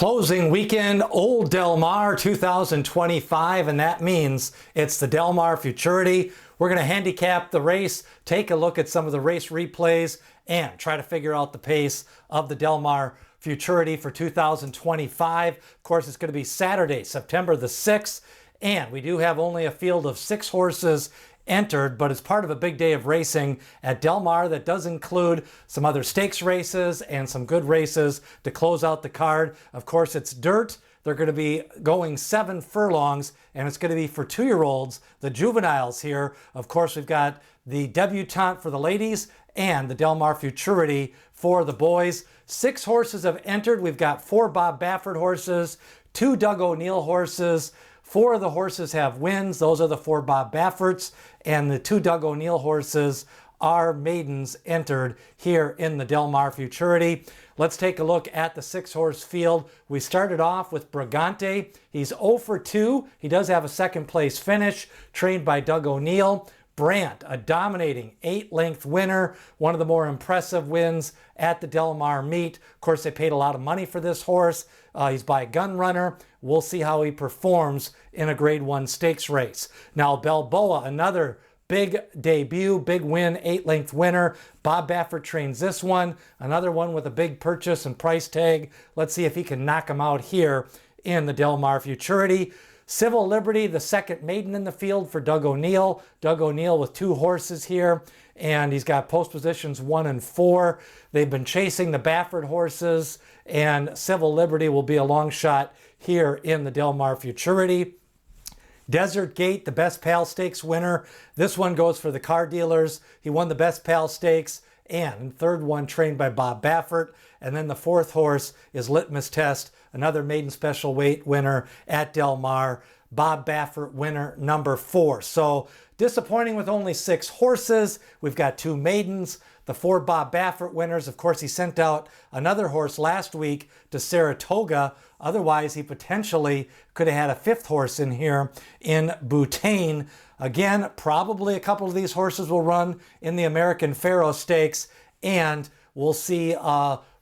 Closing weekend, Old Del Mar 2025, and that means it's the Del Mar Futurity. We're going to handicap the race, take a look at some of the race replays, and try to figure out the pace of the Del Mar Futurity for 2025. Of course, it's going to be Saturday, September the 6th, and we do have only a field of 6 horses entered, but it's part of a big day of racing at Del Mar that does include some other stakes races and some good races to close out the card. Of course, it's dirt. They're going to be going 7 furlongs, and it's going to be for 2-year-olds, the juveniles here. Of course, we've got the debutante for the ladies and the Del Mar Futurity for the boys. 6 horses have entered. We've got 4 Bob Baffert horses, 2 Doug O'Neill horses. 4 of the horses have wins. Those are the 4 Bob Bafferts, and the 2 Doug O'Neill horses are maidens entered here in the Del Mar Futurity. Let's take a look at the 6-horse field. We started off with Brigante. He's 0 for 2. He does have a second place finish, trained by Doug O'Neill. Brant, a dominating 8-length winner, one of the more impressive wins at the Del Mar meet. Of course, they paid a lot of money for this horse. He's by a gun runner. We'll see how he performs in a Grade 1 stakes race. Now, Balboa, another big debut, big win, 8-length winner. Bob Baffert trains this one. Another one with a big purchase and price tag. Let's see if he can knock him out here in the Del Mar Futurity. Civil Liberty, the second maiden in the field for Doug O'Neill. Doug O'Neill with 2 horses here, and he's got post positions 1 and 4. They've been chasing the Baffert horses, and Civil Liberty will be a long shot here in the Del Mar Futurity. Desert Gate, the Best Pal Stakes winner. This one goes for the car dealers. He won the Best Pal Stakes, and third one trained by Bob Baffert. And then the 4th horse is Litmus Test, another maiden special weight winner at Del Mar. Bob Baffert winner number 4. So disappointing with only 6 horses. We've got 2 maidens. The 4 Bob Baffert winners. Of course, he sent out another horse last week to Saratoga. Otherwise, he potentially could have had a 5th horse in here in Butane. Again, probably a couple of these horses will run in the American Pharoah Stakes, and we'll see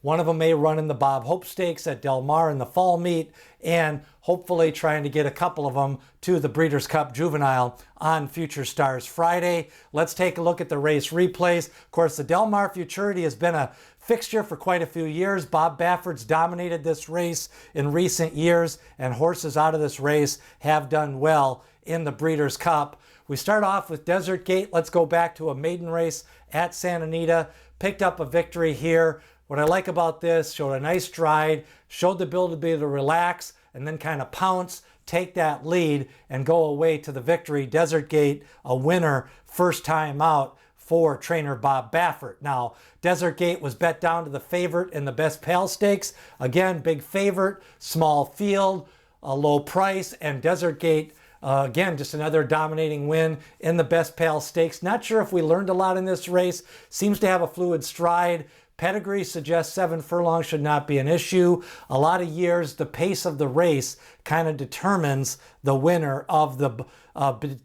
one of them may run in the Bob Hope Stakes at Del Mar in the fall meet, and hopefully trying to get a couple of them to the Breeders' Cup Juvenile on Future Stars Friday. Let's take a look at the race replays. Of course, the Del Mar Futurity has been a fixture for quite a few years. Bob Baffert's dominated this race in recent years, and horses out of this race have done well in the Breeders' Cup. We start off with Desert Gate. Let's go back to a maiden race at Santa Anita. Picked up a victory here. What I like about this, showed a nice stride, showed the ability to relax and then kind of pounce, take that lead, and go away to the victory. Desert Gate, a winner, first time out for trainer Bob Baffert. Now, Desert Gate was bet down to the favorite in the Best Pal Stakes. Again, big favorite, small field, a low price, and Desert Gate, again, just another dominating win in the Best Pal Stakes. Not sure if we learned a lot in this race. Seems to have a fluid stride. Pedigree suggests 7 furlongs should not be an issue. A lot of years, the pace of the race kind of determines the winner of the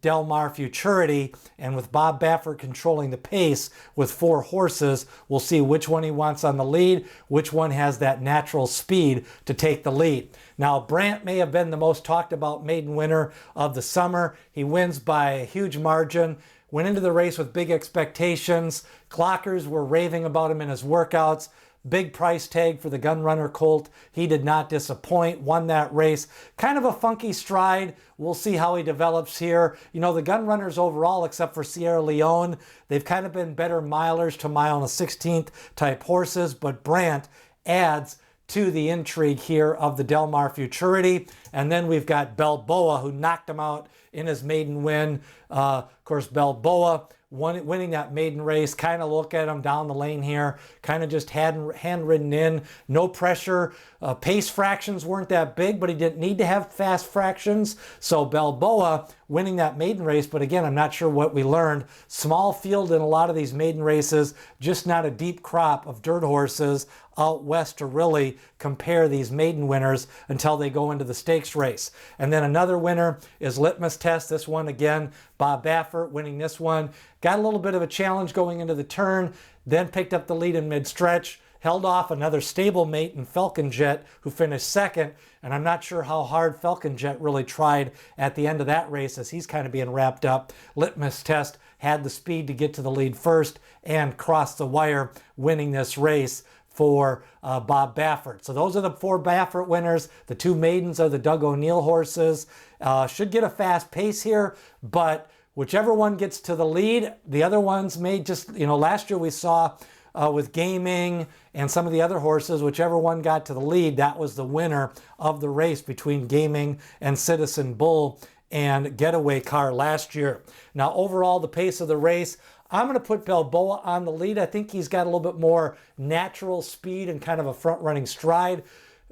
Del Mar Futurity. And with Bob Baffert controlling the pace with 4 horses, we'll see which one he wants on the lead, which one has that natural speed to take the lead. Now, Brant may have been the most talked about maiden winner of the summer. He wins by a huge margin. Went into the race with big expectations. Clockers were raving about him in his workouts. Big price tag for the gun runner colt. He did not disappoint, won that race. Kind of a funky stride. We'll see how he develops here. You know, the gun runners overall, except for Sierra Leone, they've kind of been better milers to mile and a 16th type horses, but Brant adds to the intrigue here of the Del Mar Futurity. And then we've got Balboa, who knocked him out in his maiden win. Of course, Balboa winning that maiden race. Kind of look at him down the lane here. Kind of just hand-ridden in. No pressure. Pace fractions weren't that big, but he didn't need to have fast fractions. So Balboa winning that maiden race, but again, I'm not sure what we learned. Small field in a lot of these maiden races, just not a deep crop of dirt horses out west to really compare these maiden winners until they go into the stakes race. And then another winner is Litmus Test. This one again, Bob Baffert winning this one. Got a little bit of a challenge going into the turn, then picked up the lead in mid-stretch, held off another stablemate in Falcon Jet, who finished second. And I'm not sure how hard Falcon Jet really tried at the end of that race, as he's kind of being wrapped up. Litmus Test had the speed to get to the lead first and cross the wire, winning this race for Bob Baffert. So those are the 4 Baffert winners. The 2 maidens are the Doug O'Neill horses. Should get a fast pace here, but whichever one gets to the lead, the other ones may just, last year we saw with Gaming and some of the other horses, whichever one got to the lead, that was the winner of the race between Gaming and Citizen Bull and Getaway Car last year. Now, overall, the pace of the race, I'm going to put Balboa on the lead. I think he's got a little bit more natural speed and kind of a front-running stride.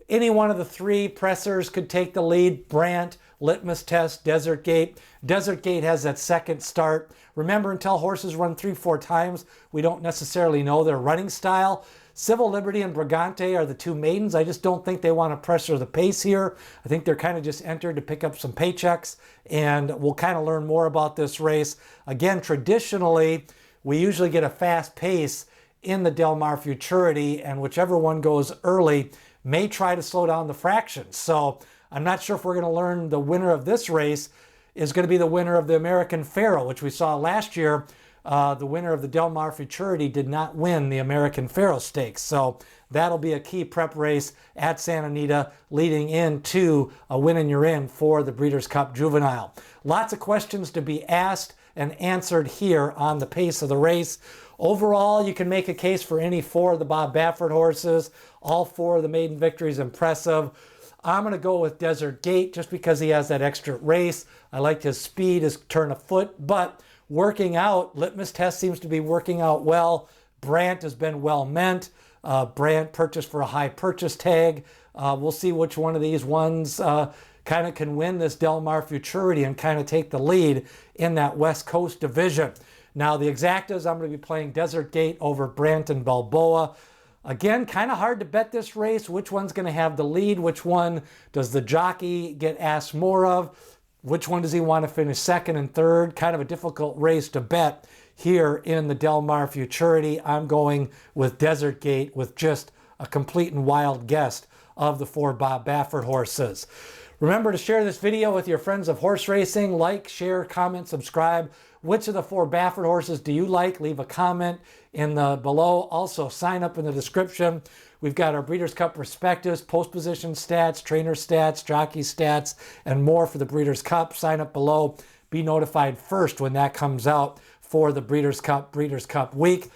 Any one of the 3 pressers could take the lead. Brant, Litmus Test, Desert Gate. Desert Gate has that second start. Remember, until horses run 3-4 times, we don't necessarily know their running style. Civil Liberty and Brigante are the 2 maidens. I just don't think they want to pressure the pace here. I think they're kind of just entered to pick up some paychecks, and we'll kind of learn more about this race. Again, traditionally, we usually get a fast pace in the Del Mar Futurity, and whichever one goes early may try to slow down the fractions. So I'm not sure if we're going to learn the winner of this race is going to be the winner of the American Pharoah, which we saw last year. The winner of the Del Mar Futurity did not win the American Pharoah Stakes. So that'll be a key prep race at Santa Anita leading into a win and you're in for the Breeders' Cup Juvenile. Lots of questions to be asked and answered here on the pace of the race. Overall, you can make a case for any 4 of the Bob Baffert horses. All 4 of the maiden victories impressive. I'm going to go with Desert Gate just because he has that extra race. I liked his speed, his turn of foot, but working out, Litmus Test seems to be working out well. Brant has been well meant. Brant purchased for a high purchase tag. We'll see which one of these ones kind of can win this Del Mar Futurity and kind of take the lead in that West Coast division. Now, the exactas, I'm going to be playing Desert Gate over Brant and Balboa. Again, kind of hard to bet this race. Which one's going to have the lead? Which one does the jockey get asked more of? Which one does he want to finish second and third? Kind of a difficult race to bet here in the Del Mar Futurity. I'm going with Desert Gate with just a complete and wild guess of the 4 Bob Baffert horses. Remember to share this video with your friends of horse racing. Like, share, comment, subscribe. Which of the 4 Baffert horses do you like? Leave a comment in the below. Also, sign up in the description. We've got our Breeders' Cup prospectus, post position stats, trainer stats, jockey stats, and more for the Breeders' Cup. Sign up below. Be notified first when that comes out for the Breeders' Cup week.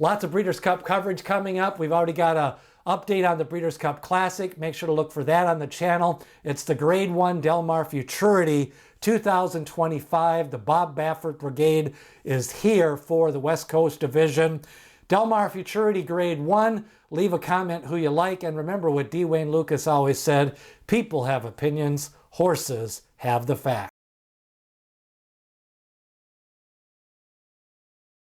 Lots of Breeders' Cup coverage coming up. We've already got a update on the Breeders' Cup Classic. Make sure to look for that on the channel. It's the Grade 1 Del Mar Futurity 2025. The Bob Baffert Brigade is here for the West Coast Division. Del Mar Futurity Grade 1. Leave a comment who you like. And remember what D. Wayne Lucas always said, people have opinions, horses have the facts.